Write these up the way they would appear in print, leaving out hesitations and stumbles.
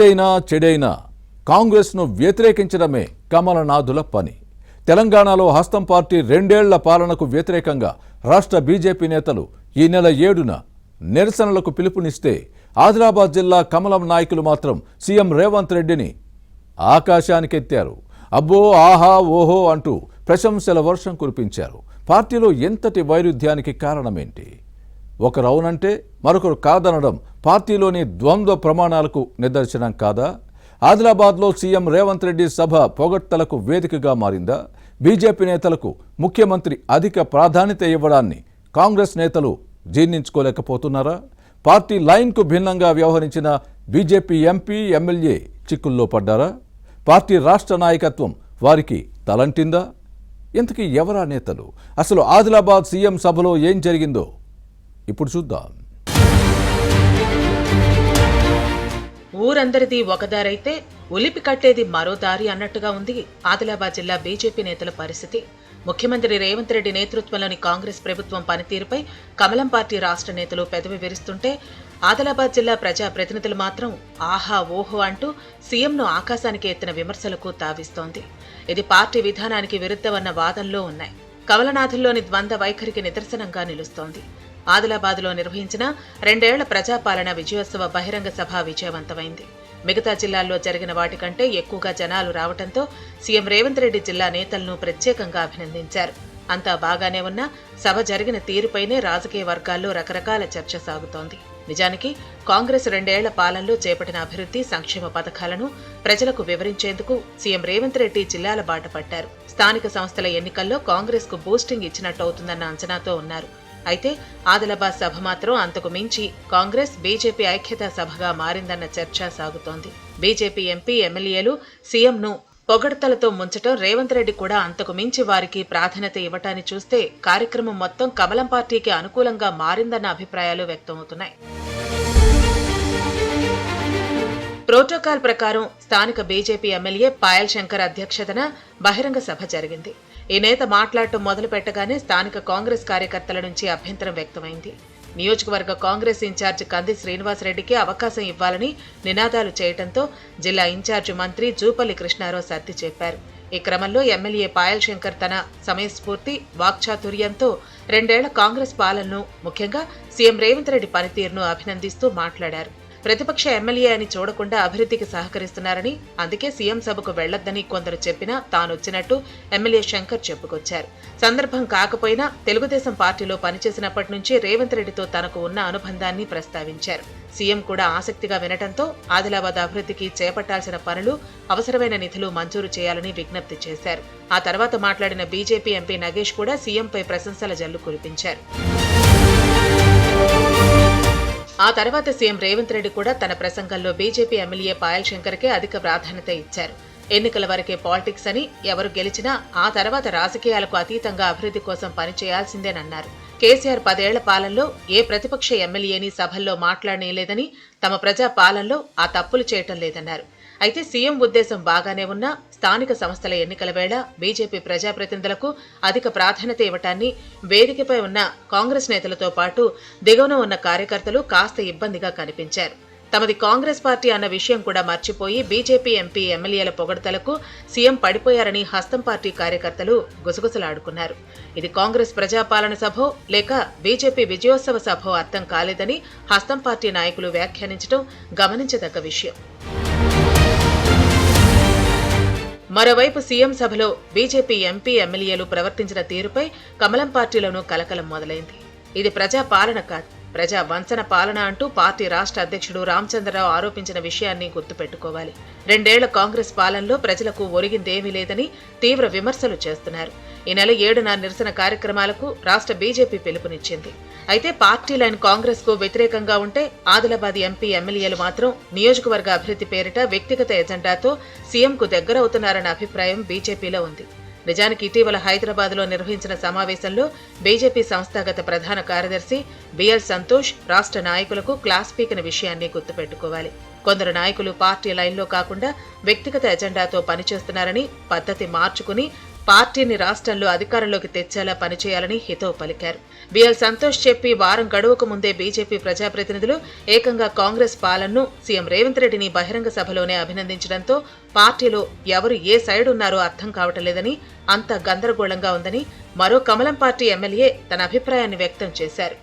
చెడైనా కాంగ్రెస్ను వ్యతిరేకించడమే కమలనాథుల పని. తెలంగాణలో హస్తం పార్టీ 2 ఏళ్ల పాలనకు వ్యతిరేకంగా రాష్ట్ర బీజేపీ నేతలు ఈ నెల 7న నిరసనలకు పిలుపునిస్తే ఆదిలాబాద్ జిల్లా కమలం నాయకులు మాత్రం సీఎం రేవంత్ రెడ్డిని ఆకాశానికెత్తారు. అబ్బో ఆహా ఓహో అంటూ ప్రశంసల వర్షం కురిపించారు. పార్టీలో ఎంతటి వైరుధ్యానికి కారణమేంటి? ఒకరు అవునంటే మరొకరు కాదనడం పార్టీలోని ద్వంద్వ ప్రమాణాలకు నిదర్శనం కాదా? ఆదిలాబాద్లో సీఎం రేవంత్ రెడ్డి సభ పొగడ్తలకు వేదికగా మారిందా? బీజేపీ నేతలకు ముఖ్యమంత్రి అధిక ప్రాధాన్యత ఇవ్వడాన్ని కాంగ్రెస్ నేతలు జీర్ణించుకోలేకపోతున్నారా? పార్టీ లైన్కు భిన్నంగా వ్యవహరించిన బీజేపీ ఎంపీ ఎమ్మెల్యే చిక్కుల్లో పడ్డారా? పార్టీ రాష్ట్ర నాయకత్వం వారికి తలంటిందా? ఇంతకీ ఎవరా నేతలు? అసలు ఆదిలాబాద్ సీఎం సభలో ఏం జరిగిందో ఇప్పుడు చూద్దాం. ఊరందరిది ఒక దారైతే ఉలిపి కట్టేది మరో దారి అన్నట్టుగా ఉంది ఆదిలాబాద్ జిల్లా బీజేపీ నేతల పరిస్థితి. ముఖ్యమంత్రి రేవంత్ రెడ్డి నేతృత్వంలోని కాంగ్రెస్ ప్రభుత్వం పనితీరుపై కమలం పార్టీ రాష్ట్ర నేతలు పెదవి విరుస్తుంటే ఆదిలాబాద్ జిల్లా ప్రజా ప్రతినిధులు మాత్రం ఆహా ఓహో అంటూ సీఎంను ఆకాశానికి ఎత్తిన విమర్శలకు తావిస్తోంది. ఇది పార్టీ విధానానికి విరుద్ధమన్న వాదనలో ఉన్నాయి. కమలనాథుల్లోని ద్వంద్వ వైఖరికి నిదర్శనంగా నిలుస్తోంది. ఆదిలాబాద్లో నిర్వహించిన 2 ఏళ్ల ప్రజాపాలన విజయోత్సవ బహిరంగ సభ విజయవంతమైంది. మిగతా జిల్లాల్లో జరిగిన వాటికంటే ఎక్కువగా జనాలు రావడంతో సీఎం రేవంత్ రెడ్డి జిల్లా నేతలను ప్రత్యేకంగా అభినందించారు. అంతా బాగానే ఉన్నా సభ జరిగిన తీరుపైనే రాజకీయ వర్గాల్లో రకరకాల చర్చ సాగుతోంది. నిజానికి కాంగ్రెస్ 2 ఏళ్ల పాలనలో చేపట్టిన అభివృద్ధి సంక్షేమ పథకాలను ప్రజలకు వివరించేందుకు సీఎం రేవంత్ రెడ్డి జిల్లాల బాట పట్టారు. స్థానిక సంస్థల ఎన్నికల్లో కాంగ్రెస్ కు బూస్టింగ్ ఇచ్చినట్టవుతుందన్న అంచనాతో ఉన్నారు. అయితే ఆదిలాబాద్ సభ మాత్రం అంతకు మించి కాంగ్రెస్ బీజేపీ ఐక్యతా సభగా మారిందన్న చర్చ సాగుతోంది. బీజేపీ ఎంపీ ఎమ్మెల్యేలు సీఎంను పొగడ్తలతో ముంచటం, రేవంత్ రెడ్డి కూడా అంతకు మించి వారికి ప్రాధాన్యత ఇవ్వటాన్ని చూస్తే కార్యక్రమం మొత్తం కమలం పార్టీకి అనుకూలంగా మారిందన్న అభిప్రాయాలు వ్యక్తమవుతున్నాయి. ప్రోటోకాల్ ప్రకారం స్థానిక బీజేపీ ఎమ్మెల్యే పాయల్ శంకర్ అధ్యక్షతన బహిరంగ సభ జరిగింది. ఈ నేత మాట్లాడటం మొదలు పెట్టగానే స్థానిక కాంగ్రెస్ కార్యకర్తల నుంచి అభ్యంతరం వ్యక్తమైంది. నియోజకవర్గ కాంగ్రెస్ ఇన్ఛార్జి కంది శ్రీనివాసరెడ్డికి అవకాశం ఇవ్వాలని నినాదాలు చేయడంతో జిల్లా ఇన్ఛార్జి మంత్రి జూపల్లి కృష్ణారావు సర్ది చెప్పారు. ఈ క్రమంలో ఎమ్మెల్యే పాయల్ శంకర్ తన సమయస్ఫూర్తి వాక్చాతుర్యంతో 2 ఏళ్ల కాంగ్రెస్ పాలనను, ముఖ్యంగా సీఎం రేవంత్ రెడ్డి పనితీరును అభినందిస్తూ మాట్లాడారు. ప్రతిపక్ష ఎమ్మెల్యే అని చూడకుండా అభివృద్ధికి సహకరిస్తున్నారని, అందుకే సీఎం సభకు వెళ్లొద్దని కొందరు చెప్పినా తానొచ్చినట్టు ఎమ్మెల్యే శంకర్ చెప్పుకొచ్చారు. సందర్భం కాకపోయినా తెలుగుదేశం పార్టీలో పనిచేసినప్పటి నుంచి రేవంత్ రెడ్డితో తనకు ఉన్న అనుబంధాన్ని ప్రస్తావించారు. సీఎం కూడా ఆసక్తిగా వినటంతో ఆదిలాబాద్ అభివృద్ధికి చేపట్టాల్సిన పనులు, అవసరమైన నిధులు మంజూరు చేయాలని విజ్ఞప్తి చేశారు. ఆ తర్వాత మాట్లాడిన బీజేపీ ఎంపీ నగేష్ కూడా సీఎంపై ప్రశంసల జల్లు కురిపించారు. ఆ తర్వాత సీఎం రేవంత్ రెడ్డి కూడా తన ప్రసంగంలో బీజేపీ ఎమ్మెల్యే పాయల్ శంకర్కే అధిక ప్రాధాన్యత ఇచ్చారు. ఎన్నికల వరకే పాలిటిక్స్ అని, ఎవరు గెలిచినా ఆ తర్వాత రాజకీయాలకు అతీతంగా అభివృద్ధి కోసం పనిచేయాల్సిందేనన్నారు. కేసీఆర్ 10 ఏళ్ల పాలనలో ఏ ప్రతిపక్ష ఎమ్మెల్యేని సభల్లో మాట్లాడనీయలేదని, తమ ప్రజా పాలనలో ఆ తప్పులు చేయటం లేదన్నారు. అయితే సీఎం ఉద్దేశం బాగానే ఉన్నా స్థానిక సంస్థల ఎన్నికల వేళ బీజేపీ ప్రజాప్రతినిధులకు అధిక ప్రాధాన్యత ఇవ్వటాన్ని వేదికపై ఉన్న కాంగ్రెస్ నేతలతో పాటు దిగువన ఉన్న కార్యకర్తలు కాస్త ఇబ్బందిగా కనిపించారు. తమది కాంగ్రెస్ పార్టీ అన్న విషయం కూడా మర్చిపోయి బీజేపీ ఎంపీ ఎమ్మెల్యేల పొగడ్తలకు సీఎం పడిపోయారని హస్తం పార్టీ కార్యకర్తలు గుసగుసలాడుకున్నారు. ఇది కాంగ్రెస్ ప్రజాపాలన సభో లేక బీజేపీ విజయోత్సవ సభో అర్థం కాలేదని హస్తం పార్టీ నాయకులు వ్యాఖ్యానించడం గమనించదగ్గ విషయం. మరోవైపు సీఎం సభలో బీజేపీ ఎంపీ ఎమ్మెల్యేలు ప్రవర్తించిన తీరుపై కమలం పార్టీలోనూ కలకలం మొదలైంది. ఇది ప్రజా పాలన కాదు, ప్రజా వంచన పాలన అంటూ పార్టీ రాష్ట్ర అధ్యక్షుడు రామచంద్రరావు ఆరోపించిన విషయాన్ని గుర్తుపెట్టుకోవాలి. 2 ఏళ్ల కాంగ్రెస్ పాలనలో ప్రజలకు ఒరిగిందేమీ లేదని తీవ్ర విమర్శలు చేస్తున్నారు. ఈ నెల 7న నిరసన కార్యక్రమాలకు రాష్ట్ర బీజేపీ పిలుపునిచ్చింది. అయితే పార్టీ లైన్ కాంగ్రెస్ కు వ్యతిరేకంగా ఉంటే ఆదిలాబాద్ ఎంపీ ఎమ్మెల్యేలు మాత్రం నియోజకవర్గ అభివృద్ధి పేరిట వ్యక్తిగత ఎజెండాతో సీఎంకు దగ్గరవుతున్నారన్న అభిప్రాయం బీజేపీలో ఉంది. నిజానికి ఇటీవల హైదరాబాద్లో నిర్వహించిన సమావేశంలో బీజేపీ సంస్థాగత ప్రధాన కార్యదర్శి బిఎల్ సంతోష్ రాష్ట్ర నాయకులకు క్లాస్ పీకిన విషయాన్ని గుర్తుపెట్టుకోవాలి. కొందరు నాయకులు పార్టీ లైన్లో కాకుండా వ్యక్తిగత ఎజెండాతో పనిచేస్తున్నారని, పద్ధతి మార్చుకుని పార్టీని రాష్ట్రంలో అధికారంలోకి తెచ్చేలా పనిచేయాలని హితవు పలికారు. బిఎల్ సంతోష్ చెప్పి వారం గడువుకు ముందే బీజేపీ ప్రజాప్రతినిధులు ఏకంగా కాంగ్రెస్ పాలనను సీఎం రేవంత్ రెడ్డిని బహిరంగ సభలోనే అభినందించడంతో పార్టీలో ఎవరు ఏ సైడ్ ఉన్నారో అర్థం కావటం లేదని, అంత గందరగోళంగా ఉందని మరో కమలం పార్టీ ఎమ్మెల్యే తన అభిప్రాయాన్ని వ్యక్తం చేశారు.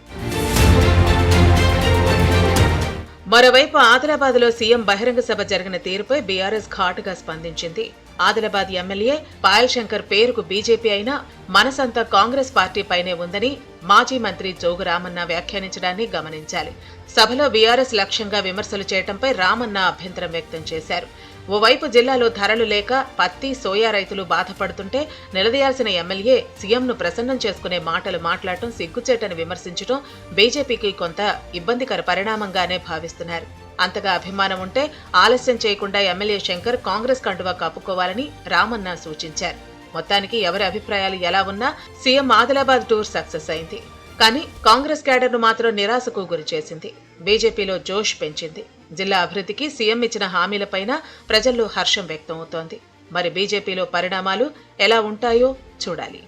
మరోవైపు ఆదిలాబాద్లో సీఎం బహిరంగ సభ జరిగిన తీరుపై బీఆర్ఎస్ ఘాటుగా స్పందించింది. ఆదిలాబాద్ ఎమ్మెల్యే పాయల్ శంకర్ పేరుకు బీజేపీ అయినా మనసంతా కాంగ్రెస్ పార్టీపైనే ఉందని మాజీ మంత్రి జోగు రామన్న వ్యాఖ్యానించడాన్ని గమనించాలి. సభలో బీఆర్ఎస్ లక్ష్యంగా విమర్శలు చేయడంపై రామన్న అభ్యంతరం వ్యక్తం చేశారు. ఓవైపు జిల్లాలో ధరలు లేక పత్తి, సోయా రైతులు బాధపడుతుంటే నిలదీయాల్సిన ఎమ్మెల్యే సీఎంను ప్రసన్నం చేసుకునే మాటలు మాట్లాడటం సిగ్గుచేటని విమర్శించడం బీజేపీకి కొంత ఇబ్బందికర పరిణామంగానే భావిస్తున్నారు. అంతగా అభిమానం ఉంటే ఆలస్యం చేయకుండా ఎమ్మెల్యే శంకర్ కాంగ్రెస్ కండువా కప్పుకోవాలని రామన్న సూచించారు. మొత్తానికి ఎవరి అభిప్రాయాలు ఎలా ఉన్నా సీఎం ఆదిలాబాద్ టూర్ సక్సెస్ అయింది. కానీ కాంగ్రెస్ క్యాడర్ను మాత్రం నిరాశకు గురిచేసింది. బీజేపీలో జోష్ పెంచింది. జిల్లా అభివృద్ధికి సీఎం ఇచ్చిన హామీలపైన ప్రజల్లో హర్షం వ్యక్తమవుతోంది. మరి బీజేపీలో పరిణామాలు ఎలా ఉంటాయో చూడాలి.